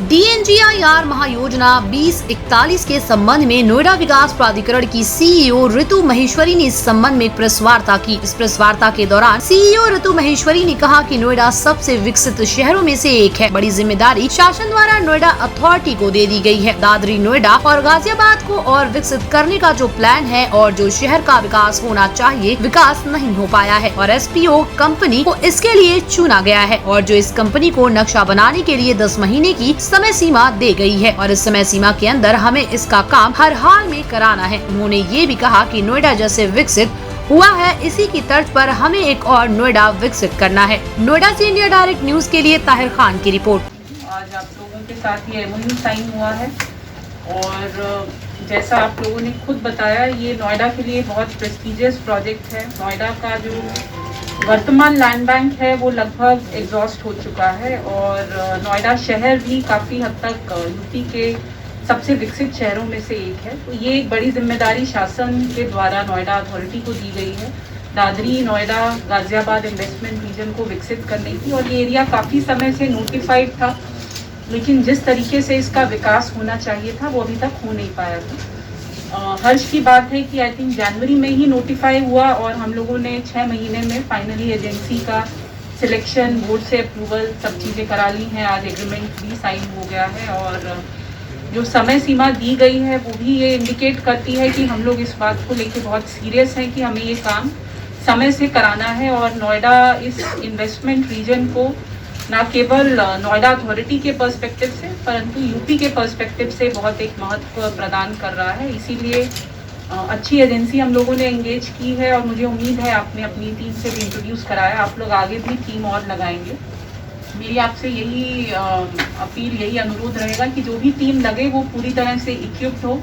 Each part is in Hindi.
DNGIR महायोजना 2041 के संबंध में नोएडा विकास प्राधिकरण की CEO ऋतु महेश्वरी ने इस संबंध में एक प्रेस वार्ता की। इस प्रेस वार्ता के दौरान CEO ऋतु महेश्वरी ने कहा कि नोएडा सबसे विकसित शहरों में से एक है। बड़ी जिम्मेदारी शासन द्वारा नोएडा अथॉरिटी को दे दी गई है। दादरी, नोएडा और गाजियाबाद को और विकसित करने का जो प्लान है और जो शहर का विकास होना चाहिए, विकास नहीं हो पाया है और SPO कंपनी को इसके लिए चुना गया है और जो इस कंपनी को नक्शा बनाने के लिए 10 महीने की समय सीमा दे गई है और इस समय सीमा के अंदर हमें इसका काम हर हाल में कराना है। उन्होंने ये भी कहा कि नोएडा जैसे विकसित हुआ है, इसी की तर्ज पर हमें एक और नोएडा विकसित करना है। नोएडा से इंडिया डायरेक्ट न्यूज के लिए ताहिर खान की रिपोर्ट। आज आप लोगों के साथ ये MOU साइन हुआ है और जैसा आप लोगों ने खुद बताया, ये नोएडा के लिए बहुत प्रेस्टिजियस प्रोजेक्ट है। नोएडा का जो वर्तमान लैंड बैंक है वो लगभग एग्जॉस्ट हो चुका है और नोएडा शहर भी काफ़ी हद तक यूपी के सबसे विकसित शहरों में से एक है। तो ये एक बड़ी जिम्मेदारी शासन के द्वारा नोएडा अथॉरिटी को दी गई है, दादरी, नोएडा, गाजियाबाद इन्वेस्टमेंट रीजन को विकसित करने की। और ये एरिया काफ़ी समय से नोटिफाइड था, लेकिन जिस तरीके से इसका विकास होना चाहिए था वो अभी तक हो नहीं पाया था। हर्ष की बात है कि आई थिंक जनवरी में ही नोटिफाई हुआ और हम लोगों ने 6 महीने में फाइनली एजेंसी का सिलेक्शन, बोर्ड से अप्रूवल, सब चीज़ें करा ली हैं। आज एग्रीमेंट भी साइन हो गया है और जो समय सीमा दी गई है वो भी ये इंडिकेट करती है कि हम लोग इस बात को लेके बहुत सीरियस हैं कि हमें ये काम समय से कराना है और नोएडा इस इन्वेस्टमेंट रीजन को ना केवल नोएडा अथॉरिटी के पर्सपेक्टिव से परंतु यूपी के पर्सपेक्टिव से बहुत एक महत्व प्रदान कर रहा है। इसीलिए अच्छी एजेंसी हम लोगों ने एंगेज की है और मुझे उम्मीद है आपने अपनी टीम से भी इंट्रोड्यूस कराया, आप लोग आगे भी टीम और लगाएंगे। मेरी आपसे यही अपील, यही अनुरोध रहेगा कि जो भी टीम लगे वो पूरी तरह से इक्विप्ड हो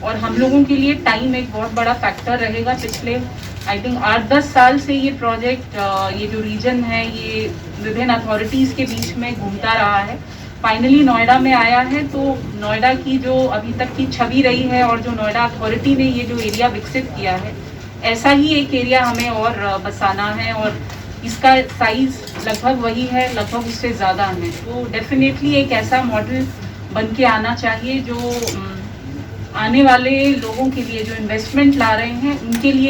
और हम लोगों के लिए टाइम एक बहुत बड़ा फैक्टर रहेगा। पिछले आई थिंक 8-10 साल से ये प्रोजेक्ट, ये जो रीजन है, ये विभिन्न अथॉरिटीज़ के बीच में घूमता रहा है। फाइनली नोएडा में आया है, तो नोएडा की जो अभी तक की छवि रही है और जो नोएडा अथॉरिटी ने ये जो एरिया विकसित किया है, ऐसा ही एक एरिया हमें और बसाना है और इसका साइज़ लगभग वही है, लगभग उससे ज़्यादा है। तो डेफिनेटली एक ऐसा मॉडल बन के आना चाहिए जो आने वाले लोगों के लिए, जो इन्वेस्टमेंट ला रहे हैं उनके लिए